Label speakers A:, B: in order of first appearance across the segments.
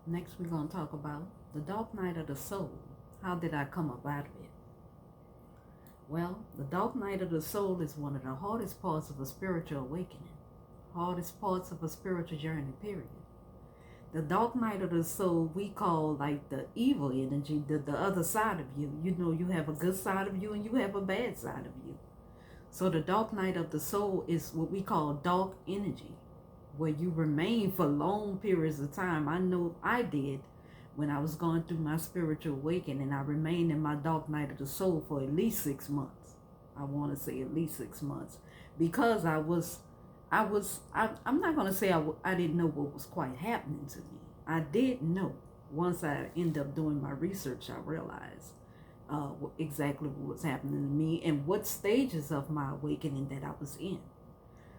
A: Next, we're going to talk about the dark night of the soul. How did I come up out of it? Well, the dark night of the soul is one of the hardest parts of a spiritual awakening, hardest parts of a spiritual journey, period. The dark night of the soul we call like the evil energy, the other side of you. You know, you have a good side of you and you have a bad side of you. So the dark night of the soul is what we call dark energy, where you remain for long periods of time. I know I did when I was going through my spiritual awakening. I remained in my dark night of the soul for at least 6 months. I want to say at least 6 months because I'm not going to say I didn't know what was quite happening to me. I did know. Once I ended up doing my research, I realized exactly what was happening to me and what stages of my awakening that I was in.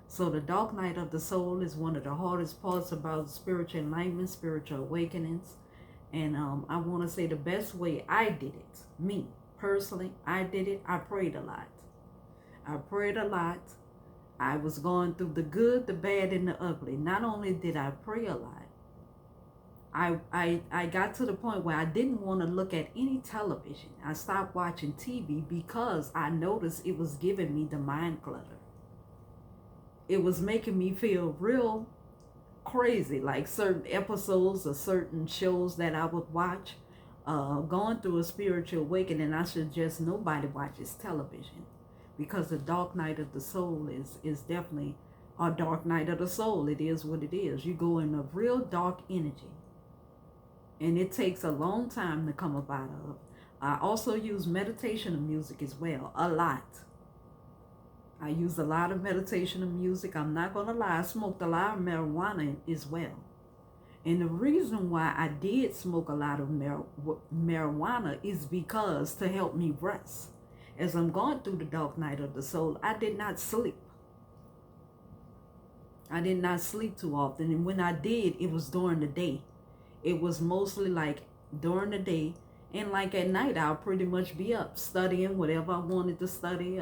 A: So the dark night of the soul is one of the hardest parts about spiritual enlightenment, spiritual awakenings. And I want to say the best way I did it, me personally, I did it, I prayed a lot. I prayed a lot. I was going through the good, the bad, and the ugly. Not only did I pray a lot, I got to the point where I didn't want to look at any television. I stopped watching TV because I noticed it was giving me the mind clutter. It was making me feel real crazy, like certain episodes or certain shows that I would watch. Going through a spiritual awakening, I suggest nobody watches television because the dark night of the soul is definitely a dark night of the soul. It is what it is. You go in a real dark energy, and it takes a long time to come up out of. I also use meditation music as well, a lot. I use a lot of meditation and music. I'm not going to lie, I smoked a lot of marijuana as well. And the reason why I did smoke a lot of marijuana is because to help me rest. As I'm going through the dark night of the soul, I did not sleep. I did not sleep too often. And when I did, it was during the day. It was mostly like during the day. And like at night, I'll pretty much be up studying whatever I wanted to study,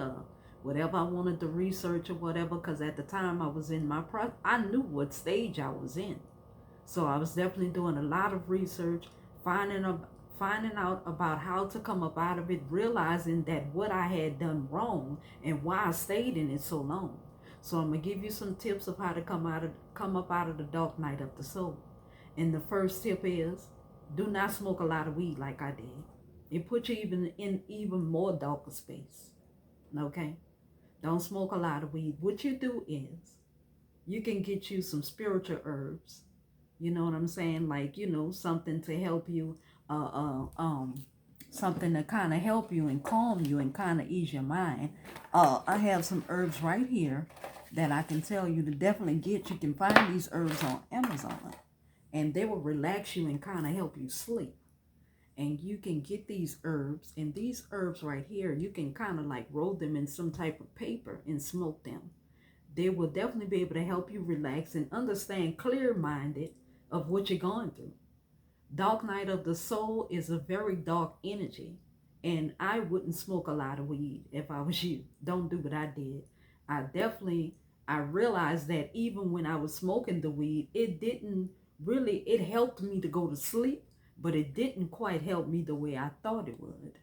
A: whatever I wanted to research or whatever. Because at the time I was in I knew what stage I was in. So I was definitely doing a lot of research, finding finding out about how to come up out of it, realizing that what I had done wrong and why I stayed in it so long. So I'm gonna give you some tips of how to come up out of the dark night of the soul. And the first tip is do not smoke a lot of weed like I did. It puts you even more darker space. Okay? Don't smoke a lot of weed. What you do is you can get you some spiritual herbs. You know what I'm saying? Like, something to help you, uh, uh, um, something to kind of help you and calm you and kind of ease your mind. I have some herbs right here that I can tell you to definitely get. You can find these herbs on Amazon, and they will relax you and kind of help you sleep. And you can get these herbs, and these herbs right here, you can kind of like roll them in some type of paper and smoke them. They will definitely be able to help you relax and understand clear minded of what you're going through. Dark night of the soul is a very dark energy. And I wouldn't smoke a lot of weed if I was you. Don't do what I did. I realized that even when I was smoking the weed, it didn't really, it helped me to go to sleep, but it didn't quite help me the way I thought it would.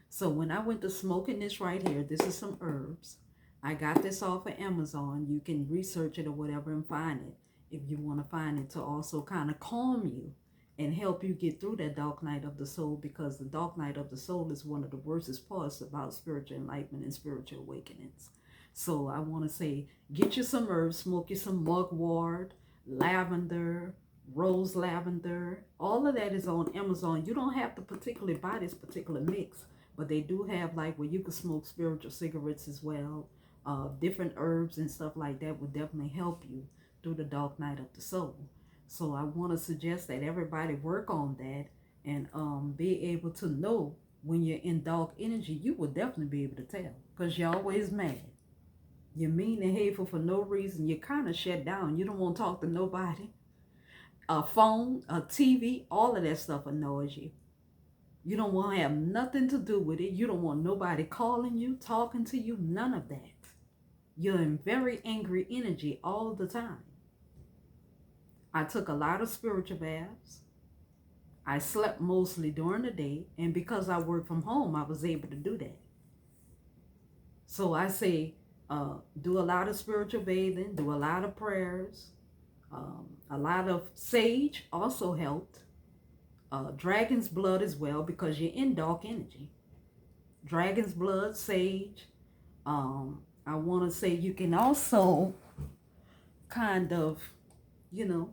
A: So when I went to smoking this right here, this is some herbs. I got this off of Amazon. You can research it or whatever and find it if you want to find it to also kind of calm you and help you get through that dark night of the soul, because the dark night of the soul is one of the worstest parts about spiritual enlightenment and spiritual awakenings. So I want to say, get you some herbs, smoke you some mugwort, lavender, rose lavender. All of that is on Amazon. You don't have to particularly buy this particular mix, but they do have like where you can smoke spiritual cigarettes as well. Different herbs and stuff like that would definitely help you through the dark night of the soul. So I want to suggest that everybody work on that and be able to know when you're in dark energy. You will definitely be able to tell because you're always mad. You're mean and hateful for no reason. You're kind of shut down. You don't want to talk to nobody. A phone, a TV, all of that stuff annoys you. You don't want to have nothing to do with it. You don't want nobody calling you, talking to you, none of that. You're in very angry energy all the time. I took a lot of spiritual baths. I slept mostly during the day, and because I work from home, I was able to do that. So I say, do a lot of spiritual bathing, do a lot of prayers, a lot of sage also helped. Dragon's blood as well, because you're in dark energy. Dragon's blood, sage. I want to say you can also kind of, you know,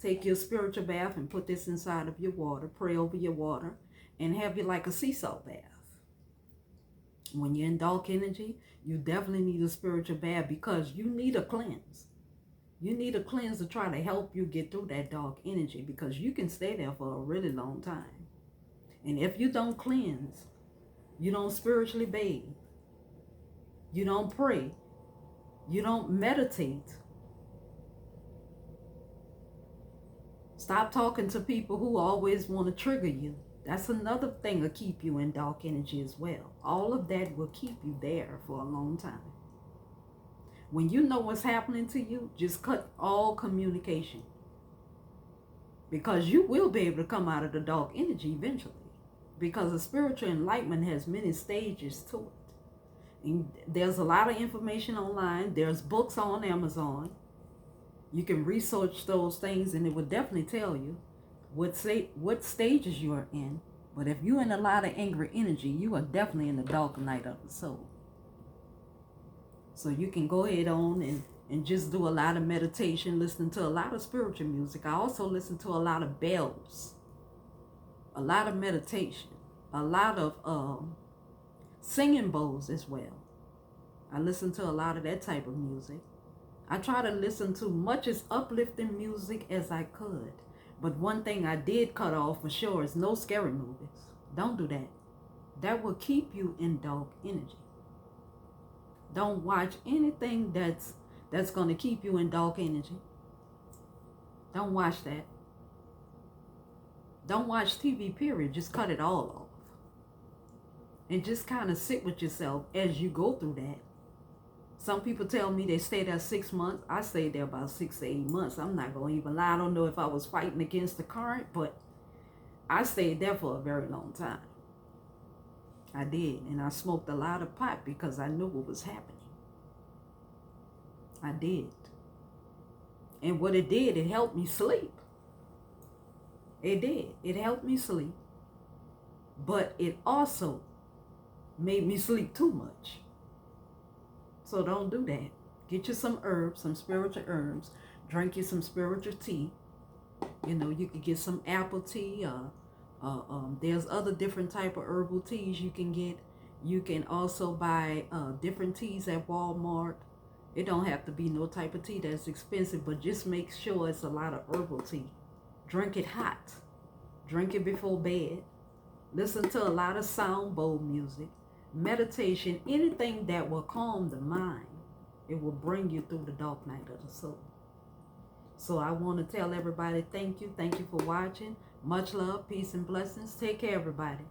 A: take your spiritual bath and put this inside of your water, pray over your water, and have you like a sea salt bath. When you're in dark energy, you definitely need a spiritual bath because you need a cleanse. You need a cleanse to try to help you get through that dark energy, because you can stay there for a really long time. And if you don't cleanse, you don't spiritually bathe, you don't pray, you don't meditate, stop talking to people who always want to trigger you. That's another thing to keep you in dark energy as well. All of that will keep you there for a long time. When you know what's happening to you, just cut all communication, because you will be able to come out of the dark energy eventually, because the spiritual enlightenment has many stages to it. And there's a lot of information online. There's books on Amazon. You can research those things and it will definitely tell you what stages you are in. But if you're in a lot of angry energy, you are definitely in the dark night of the soul. So you can go ahead on and just do a lot of meditation, listening to a lot of spiritual music. I also listen to a lot of bells, a lot of meditation, a lot of singing bowls as well. I listen to a lot of that type of music. I try to listen to much as uplifting music as I could. But one thing I did cut off for sure is no scary movies. Don't do that. That will keep you in dark energy. Don't watch anything that's going to keep you in dark energy. Don't watch that. Don't watch TV, period. Just cut it all off. And just kind of sit with yourself as you go through that. Some people tell me they stay there 6 months. I stayed there about 6 to 8 months. I'm not going to even lie. I don't know if I was fighting against the current, but I stayed there for a very long time. I did. And I smoked a lot of pot because I knew what was happening. I did. And what it did, it helped me sleep. It did. It helped me sleep. But it also made me sleep too much. So don't do that. Get you some herbs, some spiritual herbs. Drink you some spiritual tea. You know, you could get some apple tea. There's other different type of herbal teas you can get. You can also buy different teas at Walmart. It don't have to be no type of tea that's expensive, but just make sure it's a lot of herbal tea. Drink it hot. Drink it before bed. Listen to a lot of sound bowl music. Meditation, anything that will calm the mind. It will bring you through the dark night of the soul. So I want to tell everybody thank you. Thank you for watching. Much love, peace, and blessings. Take care, everybody.